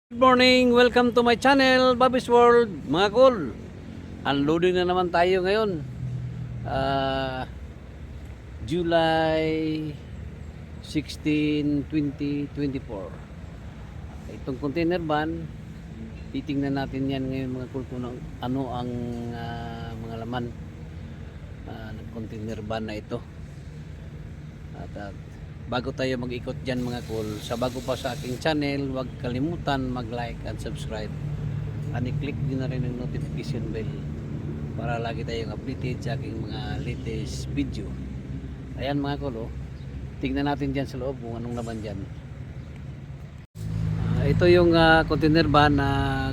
Good morning! Welcome to my channel, Bobby's World, mga cool. Unloading na naman tayo ngayon. July 16, 2024. Itong container van, titingnan natin yan ngayon mga cool kung ano ang mga laman ng container van na ito. At bago tayo mag-ikot dyan mga cool, sa bago pa sa aking channel, huwag kalimutan mag-like and subscribe. And i-click din na rin ang notification bell para lagi tayong updated sa aking mga latest video. Ayan mga cool, tingnan natin dyan sa loob kung anong laman dyan. Ito yung container van na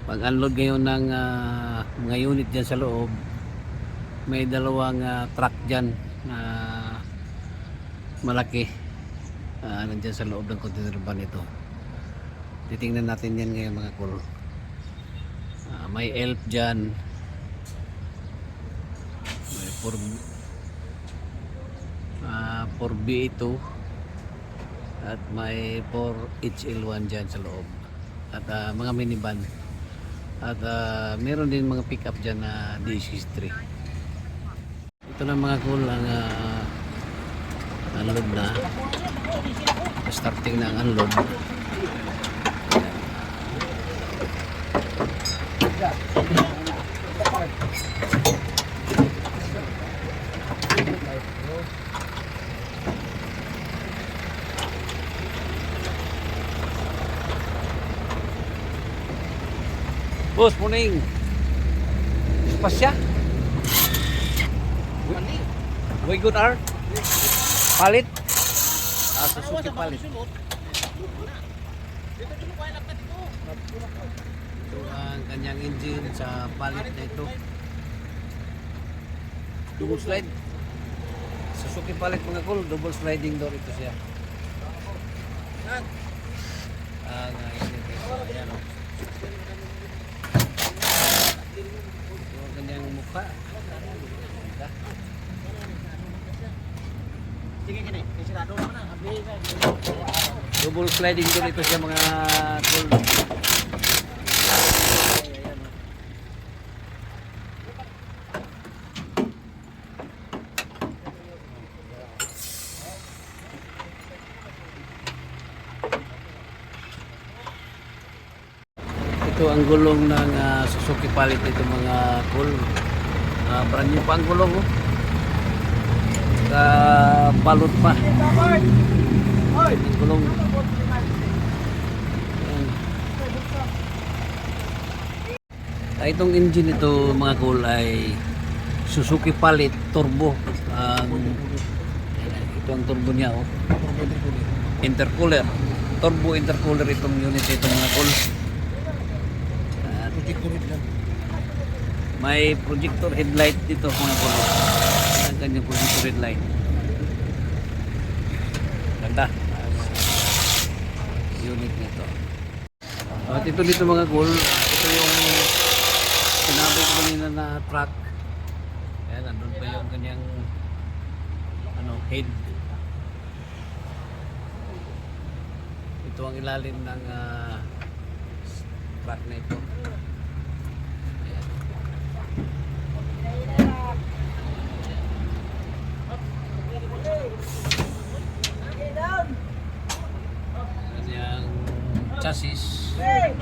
pag-unload ngayon ng mga unit dyan sa loob. May dalawang truck dyan na malaki nandyan sa loob ng container van ito. Titingnan natin yan ngayon mga cool. May elf dyan, may 4B2 at may 4HL1 dyan sa loob at mga minivan at meron din mga pick up dyan na D63. Ito na mga cool ang unload na, starting na ang unload. Boss, morning. Pasya? We good are? Palit? Suzuki palit. Ito ang kanyang engine sa palit na ito. Double slide. Suzuki palit mga cool. Double sliding door ito siya. Ayan o. Ito ang kanyang mukha. Double sliding door ito siya mga cool. Ito ang gulong ng Suzuki palit ito mga cool. Brand new pa ang gulong balot pa ang gulong. Itong engine ito mga cool ay Suzuki palit turbo. Ito ang turbo niya intercooler, turbo intercooler itong unit ito mga cool. May projector headlight dito mga cool. Ang kanyang projector headlight. Ganda. Unit nito. At ito dito mga cool. Ito yung sinabi ko kanina na truck. Ayan, nandun pa yung kanyang head. Ito ang ilalim ng truck na ito. Kanyang chassis. Ang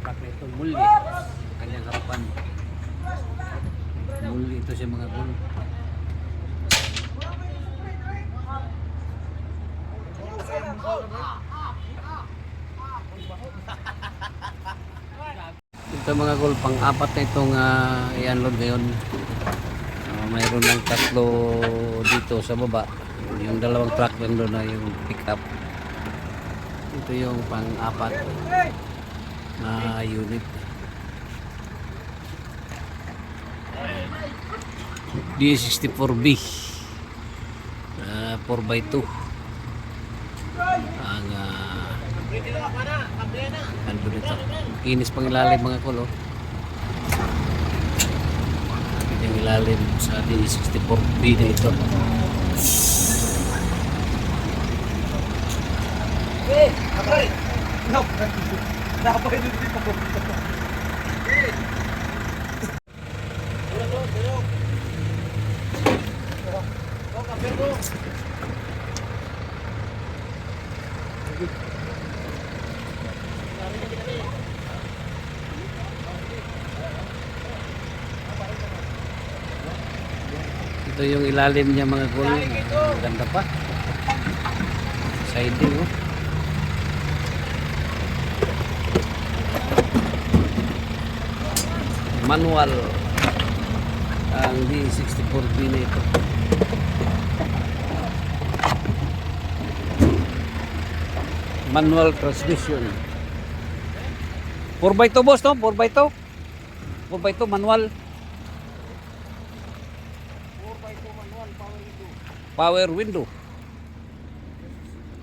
truck na ito, muli. Kanyang harapan. Muli ito siya mga cool. Ito mga cool, pang-apat na itong i-unload ngayon. Mayroon ng tatlo dito sa baba. Yung dalawang truck nandun na yung pick up. Ito yung pang-apat na unit. D64B 4x2 ang nandun ito. Kinis pang ilalim mga kulo. Yung ilalim sa D64B na ito. Napay din dito. Ito yung ilalim niya mga gol. Ganda pa. Siding oh. Manual ang D64B na ito. Manual transmission. 4x2 boss no? 4x2? 4x2 manual. 4x2 manual Power window.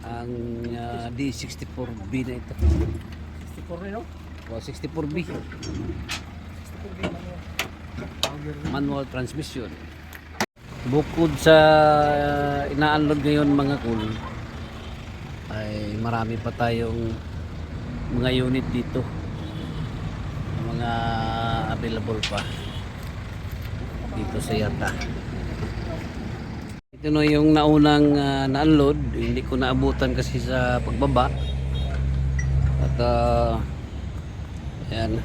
Ang D64B na ito. 64 rin, no? O 64B. 64 manual. Manual transmission. Bukod sa ina-unload ngayon mga cool, ay marami pa tayong mga unit dito. Mga available pa dito sa Yata. Ito na yung naunang na-unload. Hindi ko naabutan kasi sa pagbaba. At ayan.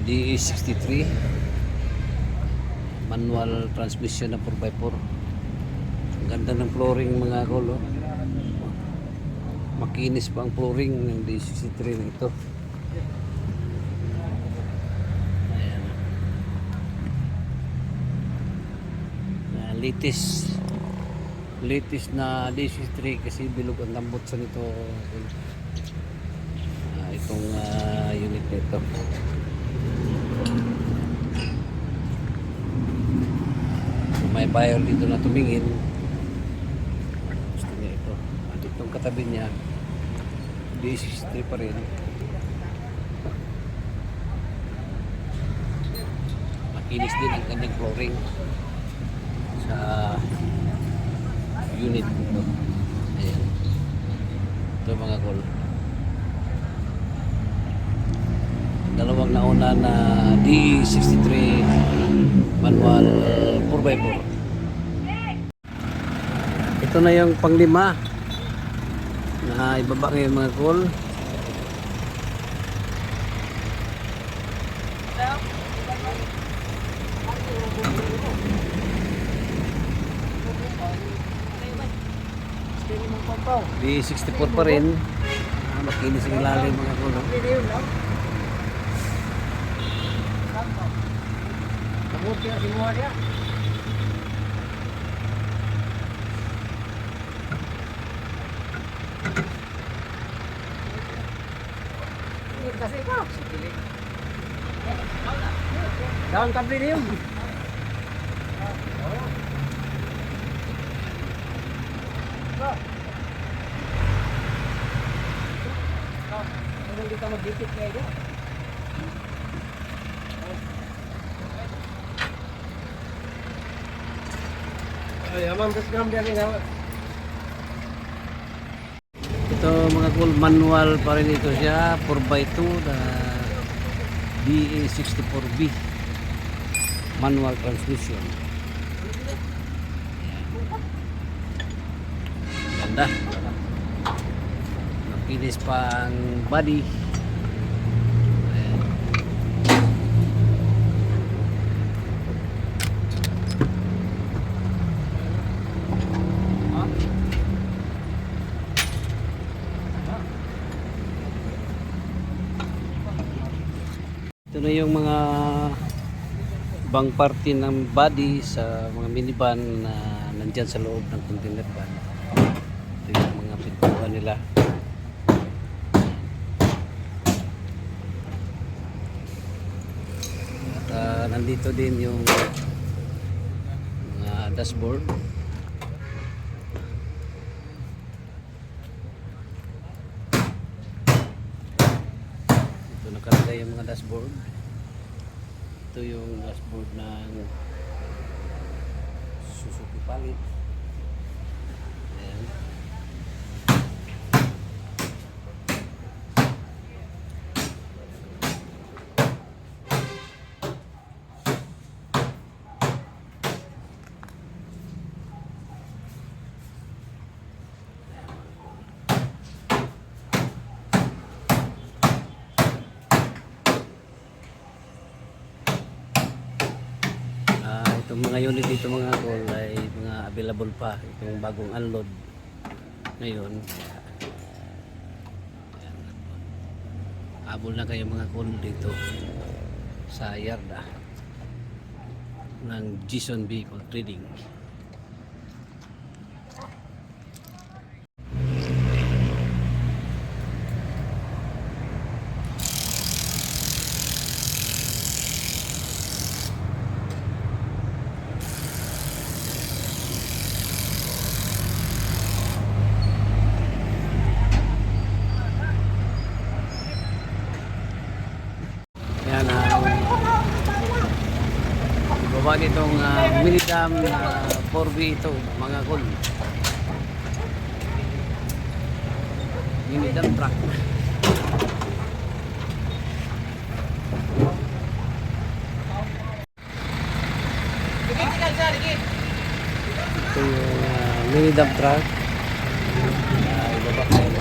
DE63 manual transmission na 4x4. Ang ganda ng flooring mga kolo. Makinis pa ang flooring ng DE63 na ito. Ayan. Latest na DE63 kasi bilog ang lambot sa nito. Itong unit nito. May buyer dito na tumingin, gusto niya ito. At itong katabi niya D63 pa rin, makinis din ang kanyang flooring sa unit nito. Ayan, ito mga kol, dalawang nauna na D63 manual 4x4. Ito na yung panglima na ibaba ngayon mga kol. B64 pa rin. Makinis ang ilalim mga kol. Kamuti ang sinuha niya. Kasi ka. Dahan kabli niyo. Hindi ka mag-dikit kaya dyan. Ay, aman, tas gram diyan nga. Ito mga cool, manual pa rin ito siya, 4x2 na DE64B manual transmission. Ganda. Nakinis pa ang body. Ayan. Ito na yung mga ibang parte ng body sa mga minivan na nandyan sa loob ng container van. Ito yung mga pintuan nila. At nandito din yung mga dashboard. Ito nakalagay yung mga dashboard. Ito yung dashboard ng Suzuki Palit. Ayan. mga unit dito mga tol ay mga available pa itong bagong unload ngayon. Habol na kayo mga tol dito sa yarda ng Jason Vehicle Trading. Yan baba nitong Minidam 4B ito mga kol. Minidam truck. Ito yung Minidam truck. Ibaba kayo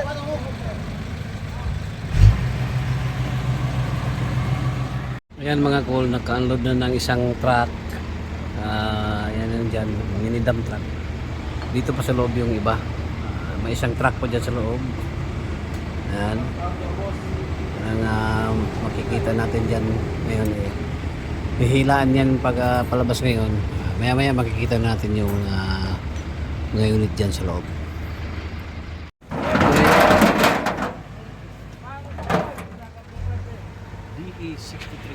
mga kol. Ayan mga cool, naka-unload na ng isang truck. Ayan yun dyan, Minidam truck. Dito pa sa loob yung iba. May isang truck pa dyan sa loob. Ayan. Ang makikita natin dyan ngayon eh. Hihilaan yan pag palabas ngayon. Maya maya makikita natin yung mga unit dyan sa loob. DE63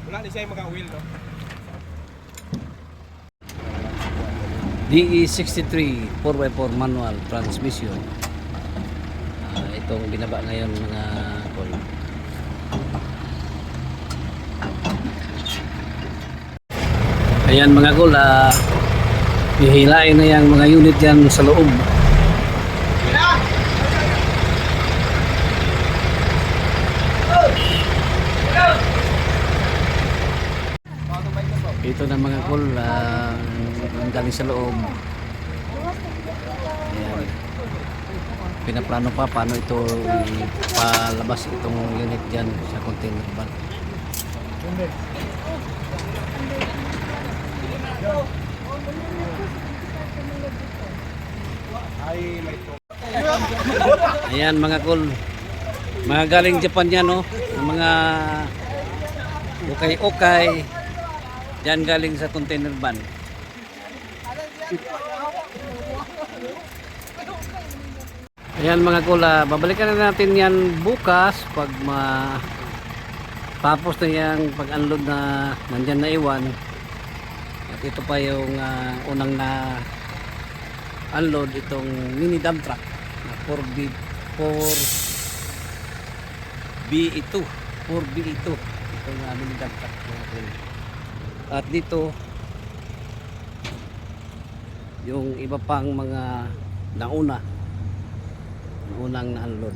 Wala di siya mga wheel, no? DE63 4x4 manual transmission. Itong binaba ngayon mga tol. Ayan mga tol, hihilain na yung mga unit dyan sa loob. Ito na mga tol, ang galing sa loob. Ayan. Pinaplano pa paano ito ipalabas itong unit dyan sa container van. Ayan mga tol, mga galing Japan yan, no? Mga okay dyan galing sa container van. Ayan mga kula, babalikan na natin yan bukas pag tapos na yung pag-unload na nandyan na iwan. At ito pa yung unang na unload itong mini dump truck na 4BE2 ito nga mini dump truck. At dito yung iba pang mga unang na-unload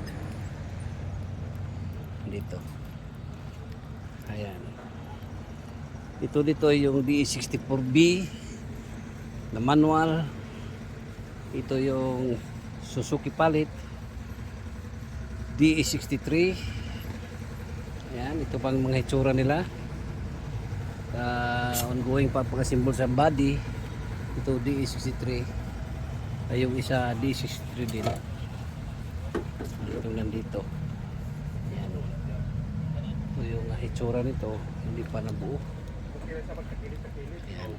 dito. Ayan. Dito yung DE64B na manual. Ito yung Suzuki Palit DE63. Ayan, ito pang mga hitsura nila. Ongoing pa pagka-symbol sa body. Ito DE63 ay yung isa DE63 din. Ito nandito. Ayan. Ito yung hitsura nito, hindi pa nabuo. Ayan.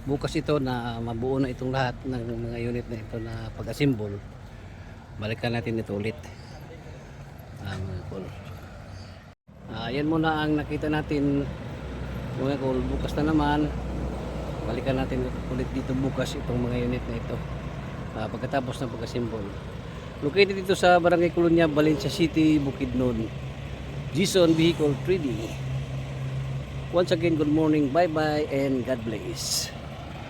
Bukas ito na mabuo na itong lahat ng mga unit na ito na pag-assemble. Balikan natin ito ulit. Mga cool. Yan muna ang nakita natin mga cool. Bukas na naman balikan natin ulit dito bukas itong mga unit na ito pagkatapos ng pag-assemble. Located dito sa Barangay Colonia, Valencia City, Bukidnon. Jason Vehicle Trading. Once again, good morning, bye-bye, and God bless.